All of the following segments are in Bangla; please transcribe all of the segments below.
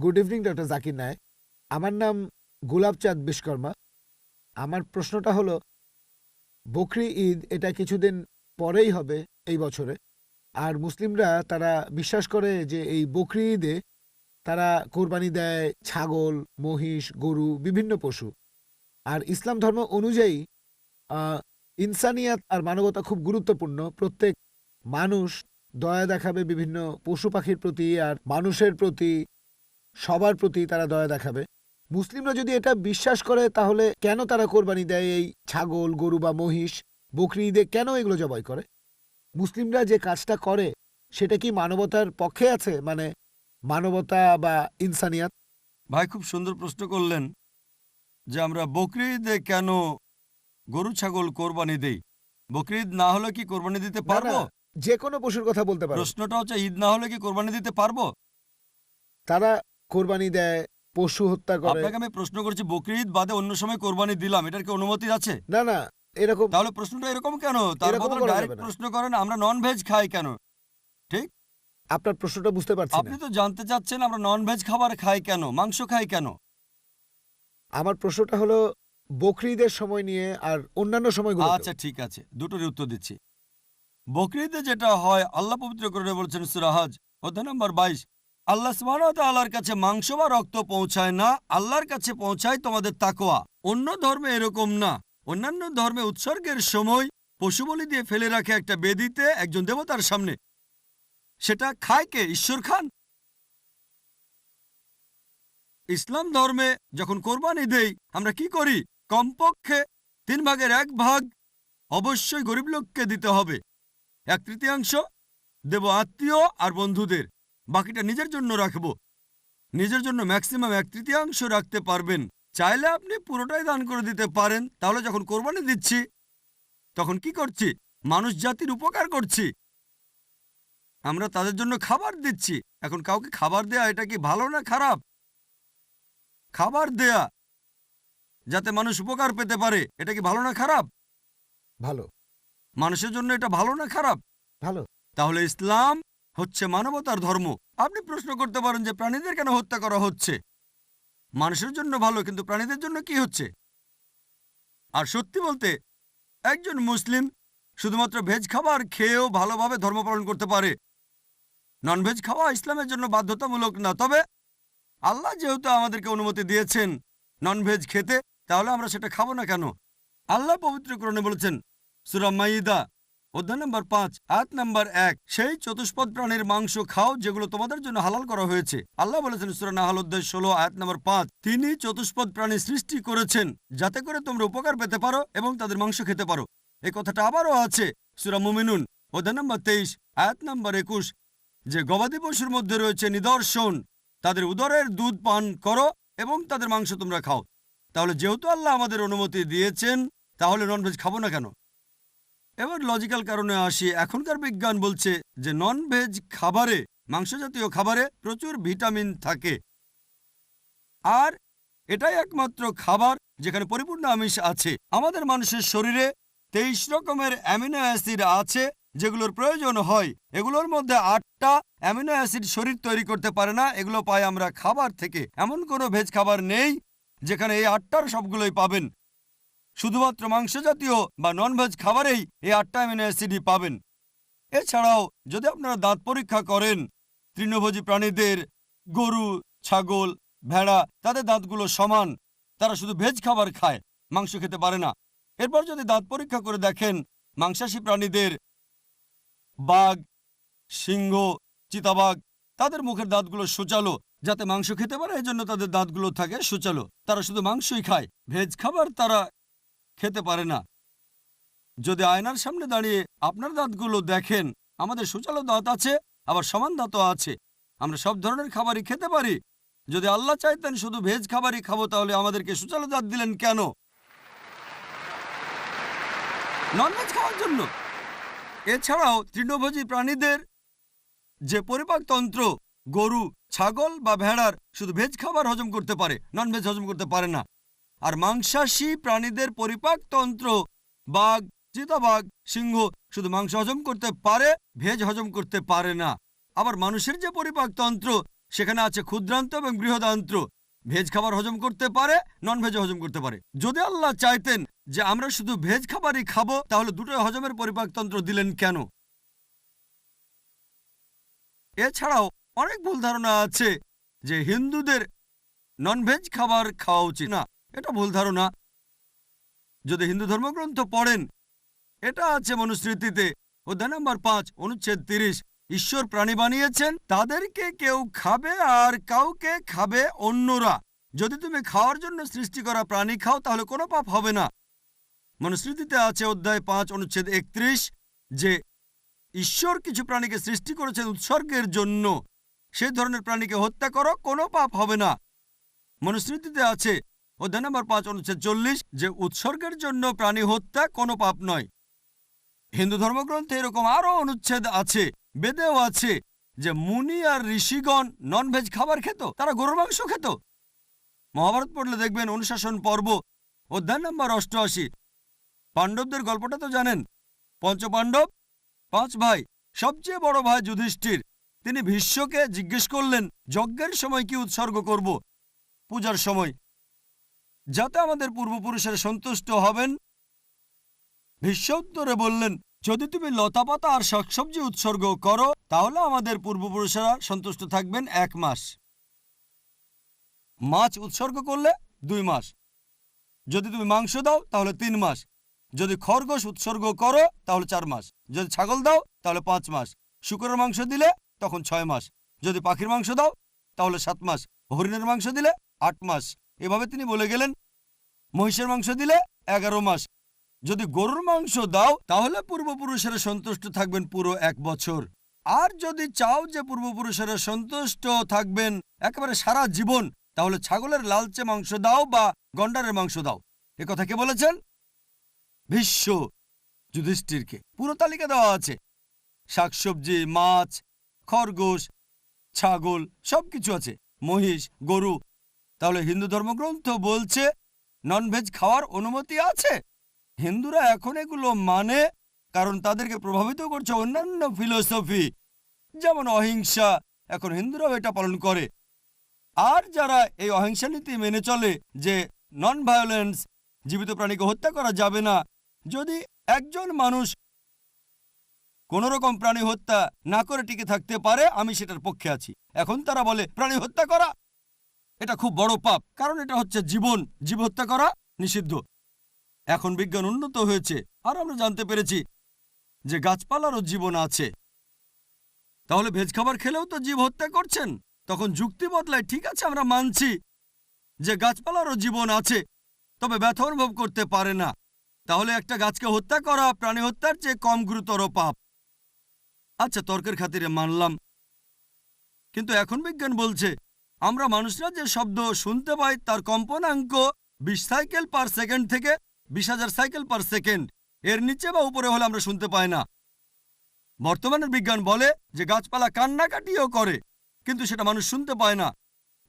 Good evening doctor Zakir Naik. আমার নাম গোলাপচাঁদ বিশ্বকর্মা। আমার প্রশ্নটা হলো, বকরি ঈদ এটা কিছুদিন পরেই হবে এই বছরে। আর মুসলিমরা তারা বিশ্বাস করে যে এই বকরি ঈদে তারা কোরবানি দেয় ছাগল, মহিষ, গরু, বিভিন্ন পশু। আর ইসলাম ধর্ম অনুযায়ী ইনসানিয়াত আর মানবতা খুব গুরুত্বপূর্ণ। প্রত্যেক মানুষ দয়া দেখাবে বিভিন্ন পশু পাখির প্রতি আর মানুষের প্রতি, সবার প্রতি তারা দয়া দেখাবে। মুসলিমরা যদি এটা বিশ্বাস করে তাহলে কেন তারা কোরবানি দেয় এই ছাগল, গরু বা মহিষ? বকরি ঈদে কেন এগুলো জবাই করে? মুসলিমরা যে কাজটা করে সেটা কি মানবতার পক্ষে আছে, মানে মানবতা বা ইনসানিয়াত? ভাই খুব সুন্দর প্রশ্ন করলেন যে আমরা বকরি ঈদে কেন গরু ছাগল কোরবানি দেই। বকরি ঈদ না হলে কি কোরবানি দিতে না, পারবো? যে কোনো পশুর কথা বলতে পারো। প্রশ্নটা হচ্ছে ঈদ না হলে কি কোরবানি দিতে পারবো? তারা কোরবানি দেয়, পশু হত্যা করে। আপনাকে আমি প্রশ্ন করছি বকরি ঈদ বাদে অন্য সময় কোরবানি দিলাম, এটার কি অনুমতি আছে? না না, এরকম তাহলে প্রশ্নটা এরকম কেন? তার এরকমও বদলে করা যাবে ডাইরেক্ট না। প্রশ্ন করেন আমরা নন ভেজ খাই কেন? ঠিক, আপনার প্রশ্নটা বুঝতে পারছি আপনি না। তো জানতে চাচ্ছেন আমরা নন ভেজ খাবার খাই কেন, মাংস খাই কেন। আমার প্রশ্নটা হলো বকরি ঈদের সময় নিয়ে আর অন্যান্য সময়গুলো। আচ্ছা ঠিক আছে, দুটোরই উত্তর দিচ্ছি। বকরি ঈদে যেটা হয়, আল্লাহ পবিত্র করে বলছেন সূরা হজ অধ্যায় নম্বর 22, আল্লাহ সুবহানাহু ওয়া তাআলার কাছে মাংস বা রক্ত পৌঁছায় না, আল্লাহর কাছে পৌঁছায় তোমাদের তাকওয়া। অন্য ধর্মে এরকম না। অন্যান্য ধর্মে উৎসর্গের সময় পশু বলি দিয়ে ফেলে রাখে একটা বেদিতে একজন দেবতার সামনে। সেটা খায় কে? ঈশ্বর খান। ইসলাম ধর্মে যখন কোরবানি দেই আমরা কি করি? কমপক্ষে 1/3 অবশ্যই গরিব লোককে দিতে হবে, 1/3 দেব আত্মীয় আর বন্ধুদের, বাকিটা নিজের জন্য রাখবো। নিজের জন্য ম্যাক্সিমাম 1/3 রাখতে পারবেন। চাইলে আপনি পুরোটাই দান করে দিতে পারেন। তাহলে যখন কোরবানি দিচ্ছি তখন কি করছি? মানুষ জাতির উপকার করছি। আমরা তাদের জন্য খাবার দিচ্ছি। এখন কাউকে খাবার দেয়া এটা কি ভালো না খারাপ? খাবার দেয়া যাতে মানুষ উপকার পেতে পারে, এটা কি ভালো না খারাপ? ভালো। মানুষের জন্য এটা ভালো না খারাপ? ভালো। তাহলে ইসলাম হচ্ছে মানবতার ধর্ম। আপনি প্রশ্ন করতে পারেন যে প্রাণীদের কেন হত্যা করা হচ্ছে? মানুষের জন্য ভালো, কিন্তু প্রাণীদের জন্য কি হচ্ছে? আর সত্যি বলতে একজন মুসলিম শুধুমাত্র ভেজ খাবার খেয়েও ভালোভাবে ধর্ম পালন করতে পারে। ননভেজ খাওয়া ইসলামের জন্য বাধ্যতামূলক না। তবে আল্লাহ যেহেতু আমাদেরকে অনুমতি দিয়েছেন ননভেজ খেতে, তাহলে আমরা সেটা খাবো না কেন? আল্লাহ পবিত্র কোরআনে বলেছেন সূরা মাইদা অধ্যায় নম্বর 5 আয়াত নম্বর 1, সেই চতুষ্পদ প্রাণীর মাংস খাও যেগুলো তোমাদের জন্য হালাল করা হয়েছে। আল্লাহ বলেছেন সূরা নাহল অধ্যায় 16 আয়াত নম্বর 5, তিনি চতুষ্পদ প্রাণী সৃষ্টি করেছেন যাতে করে তোমরা উপকার পেতে পারো এবং তাদের মাংস খেতে পারো। এই কথাটা আবারও আছে সূরা মুমিনুন অধ্যায় নম্বর 23 আয়াত নম্বর 21, যে গবাদি পশুর মধ্যে রয়েছে নিদর্শন, তাদের উদরের দুধ পান করো এবং তাদের মাংস তোমরা খাও। তাহলে যেহেতু আল্লাহ আমাদের অনুমতি দিয়েছেন, তাহলে ননভেজ খাবো না কেন? এবার লজিক্যাল কারণে আসি। এখনকার বিজ্ঞান বলছে যে ননভেজ খাবারে, মাংস জাতীয় খাবারে প্রচুর ভিটামিন থাকে, আর এটাই একমাত্র খাবার যেখানে পরিপূর্ণ আমিষ আছে। আমাদের মানুষের শরীরে 23 রকমের অ্যামিনো অ্যাসিড আছে যেগুলোর প্রয়োজন হয়। এগুলোর মধ্যে 8টা অ্যামিনো অ্যাসিড শরীর তৈরি করতে পারে না, এগুলো পাই আমরা খাবার থেকে। এমন কোনো ভেজ খাবার নেই যেখানে এই 8টার সবগুলোই পাবেন। শুধুমাত্র মাংস জাতীয় বা ননভেজ খাবারেই এই 8টা অ্যামিনো অ্যাসিডই পাবেন। এছাড়াও যদি আপনারা দাঁত পরীক্ষা করেন তৃণভোজী প্রাণীদের, গরু, ছাগল, ভেড়া, তাদের দাঁতগুলো সমান। তারা শুধু ভেজ খাবার খায়, মাংস খেতে পারে না। এরপর যদি দাঁত পরীক্ষা করে দেখেন মাংসাশী প্রাণীদের, বাঘ, সিংহ, চিতাবাঘ, তাদের মুখের দাঁতগুলো সূচালো যাতে মাংস খেতে পারে, এজন্য তাদের দাঁতগুলো থাকে সূচালো। তারা শুধু মাংসই খায়, ভেজ খাবার তারা খেতে পারে না। যদি আয়নার সামনে দাঁড়িয়ে আপনার দাঁতগুলো দেখেন, আমাদের সূচালো দাঁত আছে, আবার সমান দাঁতও আছে। আমরা সব ধরনের খাবারই খেতে পারি। যদি আল্লাহ চাইতেন শুধু ভেজ খাবারই খাবো, তাহলে আমাদেরকে সূচালো দাঁত দিলেন কেন? ননভেজ খাওয়ার জন্য। এছাড়াও তৃণভোজী প্রাণীদের যে পরিপাকতন্ত্র, গরু, ছাগল বা ভেড়ার শুধু ভেজ খাবার হজম করতে পারে, ননভেজ হজম করতে পারে না। আর মাংসাশী প্রাণীদের পরিপাকতন্ত্র, বাঘ, চিতাবাঘ, সিংহ শুধু মাংস হজম করতে পারে, ভেজ হজম করতে পারে না। আবার মানুষের যে পরিপাকতন্ত্র, সেখানে আছে ক্ষুদ্রান্ত এবং বৃহদান্ত্র। ভেজ খাবার হজম করতে পারে, নন ভেজ হজম করতে পারে। যদি আল্লাহ চাইতেন যে আমরা শুধু ভেজ খাবারই খাবো, তাহলে দুটোই হজমের পরিপাকতন্ত্র দিলেন কেন? এছাড়াও অনেক ভুল ধারণা আছে যে হিন্দুদের নন ভেজ খাবার খাওয়া উচিত না। এটা ভুল ধারণা। যদি হিন্দু ধর্মগ্রন্থ পড়েন, এটা আছে মনুস্মৃতিতে অধ্যায় নম্বর 5 অনুচ্ছেদ 30। ঈশ্বর প্রাণী বানিয়েছেন, তাদেরকে কেউ খাবে আর কাউকে খাবে অন্যরা। যদি তুমি খাওয়ার জন্য সৃষ্টি করা প্রাণী খাও তাহলে কোনো পাপ হবে না। মনুস্মৃতিতে আছে অধ্যায় 5 অনুচ্ছেদ 31 যে ঈশ্বর কিছু প্রাণীকে সৃষ্টি করেছেন উৎসর্গের জন্য। সেই ধরনের প্রাণীকে হত্যা করো, কোনো পাপ হবে না। মনুস্মৃতিতে আছে অধ্যায় নম্বর 5 অনুচ্ছেদ 40 যে উৎসর্গের জন্য প্রাণী হত্যা কোনো পাপ নয়। হিন্দু ধর্মগ্রন্থে এরকম আরও অনুচ্ছেদ আছে, বেদেও আছে যে মুনি আর ঋষিগণ নন ভেজ খাবার খেত, তারা গরুর মাংস খেত। মহাভারত পড়লে দেখবেন অনুশাসন পর্ব অধ্যায় নম্বর 88। পাণ্ডবদের গল্পটা তো জানেন। পঞ্চপাণ্ডব 5 ভাই, সবচেয়ে বড় ভাই যুধিষ্ঠির, তিনি ভীষ্মকে জিজ্ঞেস করলেন যজ্ঞের সময় কি উৎসর্গ করব, পূজার সময়, যাতে আমাদের পূর্বপুরুষের সন্তুষ্ট হবেন। ভীষ্ম উত্তরে বললেন, যদি তুমি লতাপাতা আর শাকসবজি উৎসর্গ করো তাহলে আমাদের পূর্বপুরুষেরা সন্তুষ্ট থাকবেন 1 মাস। মাছ উৎসর্গ করলে 2 মাস। যদি তুমি মাংস দাও তাহলে 3 মাস। যদি খরগোশ উৎসর্গ করো তাহলে 4 মাস। যদি ছাগল দাও তাহলে 5 মাস। শূকরের মাংস দিলে তখন 6 মাস। যদি পাখির মাংস দাও তাহলে 7 মাস। হরিণের মাংস দিলে 8 মাস। এভাবে তিনি বলে গেলেন। মহিষের মাংস দিলে 11 মাস। যদি গরুর মাংস দাও তাহলে পূর্বপুরুষেরা সন্তুষ্ট থাকবেন পুরো 1 বছর। আর যদি চাও যে পূর্বপুরুষেরা সন্তুষ্ট থাকবেন একেবারে সারা জীবন, তাহলে ছাগলের লালচে মাংস দাও বা গন্ডারের মাংস দাও। এ কথা কে বলেছেন? ভীষ্ম যুধিষ্ঠিরকে। পুরো তালিকা দেওয়া আছে, শাকসবজি, মাছ, খরগোশ, ছাগল, সবকিছু আছে, মহিষ, গরু। তাহলে হিন্দু ধর্মগ্রন্থ বলছে নন ভেজ খাওয়ার অনুমতি আছে। হিন্দুরা এখন এগুলো মানে কারণ তাদেরকে প্রভাবিত করছে অন্যান্য ফিলোসফি, যেমন অহিংসা। এখন হিন্দুরাও এটা পালন করে। আর যারা এই অহিংসা নীতি মেনে চলে যে নন ভায়োলেন্স, জীবিত প্রাণীকে হত্যা করা যাবে না, যদি একজন মানুষ কোন রকম প্রাণী হত্যা না করে টিকে থাকতে পারে, আমি সেটার পক্ষে আছি। এখন তারা বলে প্রাণী হত্যা করা এটা খুব বড় পাপ, কারণ এটা হচ্ছে জীবন, জীব হত্যা করা নিষিদ্ধ। এখন বিজ্ঞান উন্নত হয়েছে আর আমরা জানতে পেরেছি যে গাছপালারও জীবন আছে। তাহলে ভেজ খাবার খেলেও তো জীব হত্যা করছেন। তখন যুক্তি বদলায়, ঠিক আছে আমরা মানছি যে গাছপালারও জীবন আছে, তবে ব্যথা অনুভব করতে পারে না। তাহলে একটা গাছকে হত্যা করা প্রাণী হত্যার চেয়ে কম গুরুতর পাপ। আচ্ছা, তর্কের খাতিরে মানলাম, কিন্তু এখন বিজ্ঞান বলছে আমরা মানুষরা যে শব্দ শুনতে পাই তার কম্পনাঙ্ক 20 সাইকেল পার সেকেন্ড থেকে 20,000 সাইকেল পার সেকেন্ড। এর নিচে বা উপরে হলে আমরা শুনতে পাই না। বর্তমানের বিজ্ঞান বলে যে গাছপালা কান্নাকাটিও করে, কিন্তু সেটা মানুষ শুনতে পায় না।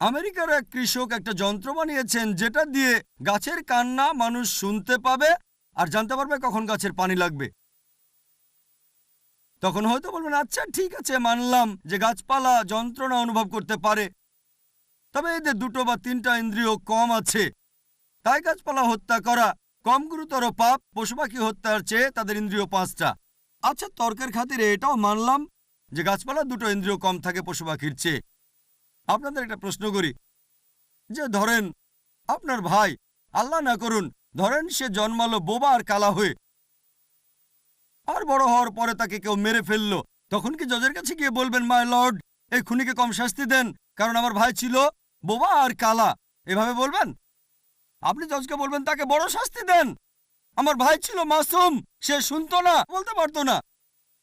আমেরিকার এক কৃষক একটা যন্ত্র বানিয়েছেন যেটা দিয়ে গাছের কান্না মানুষ শুনতে পাবে আর জানতে পারবে কখন গাছের পানি লাগবে। তখন হয়তো বলবেন, আচ্ছা ঠিক আছে, মানলাম যে গাছপালা যন্ত্রণা অনুভব করতে পারে, তবে এদের 2 বা 3টা ইন্দ্রিয় কম আছে, তাই গাছপালা হত্যা করা কম গুরুতর পাপ পশু পাখি হত্যার চেয়ে তাদের ইন্দ্রিয় 5টা। আচ্ছা, তর্কের খাতিরে এটাও মানলাম যে গাছপালা 2টো ইন্দ্রিয় কম থাকে পশু পাখির চেয়ে। আপনাদের একটা প্রশ্ন করি, যে ধরেন আপনার ভাই, আল্লাহ না করুন, ধরেন সে জন্মালো বোবা আর কালা হয়ে, আর বড় হওয়ার পরে তাকে কেউ মেরে ফেললো, তখন কি জজের কাছে গিয়ে বলবেন, মাই লর্ড এই খুনিকে কম শাস্তি দেন কারণ আমার ভাই ছিল বোবা আর কালা? এভাবে বলবেন? আপনি জজকে বলবেন তাকে বড় শাস্তি দেন, আমার ভাই ছিল মাসুম, সে শুনতো না, বলতে পারতো না।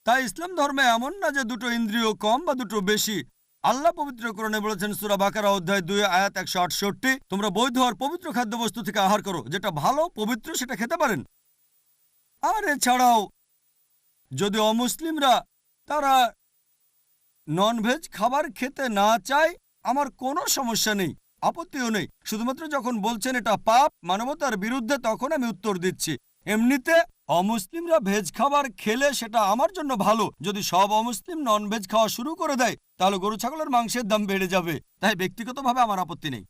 তাই ইসলাম ধর্মে এমন না যে 2টো ইন্দ্রিয় কম বা 2টো বেশি। আল্লাহ পবিত্র কোরআনে বলেছেন সূরা বাকারা অধ্যায় 2 আয়াত 168, তোমরা বৈধ আর পবিত্র খাদ্যবস্তু থেকে আহার করো, যেটা ভালো পবিত্র সেটা খেতে পারেন। আর এছাড়াও যদি অমুসলিমরা তারা ননভেজ খাবার খেতে না চায়, আমার কোনো সমস্যা নেই, আপত্তিও নেই। শুধুমাত্র যখন বলছেন এটা পাপ, মানবতার বিরুদ্ধে, তখন আমি উত্তর দিচ্ছি। এমনিতে অমুসলিমরা ভেজ খাবার খেলে সেটা আমার জন্য ভালো। যদি সব অমুসলিম ননভেজ খাওয়া শুরু করে দেয় তাহলে গরু ছাগলের মাংসের দাম বেড়ে যাবে। তাই ব্যক্তিগতভাবে আমার আপত্তি নেই।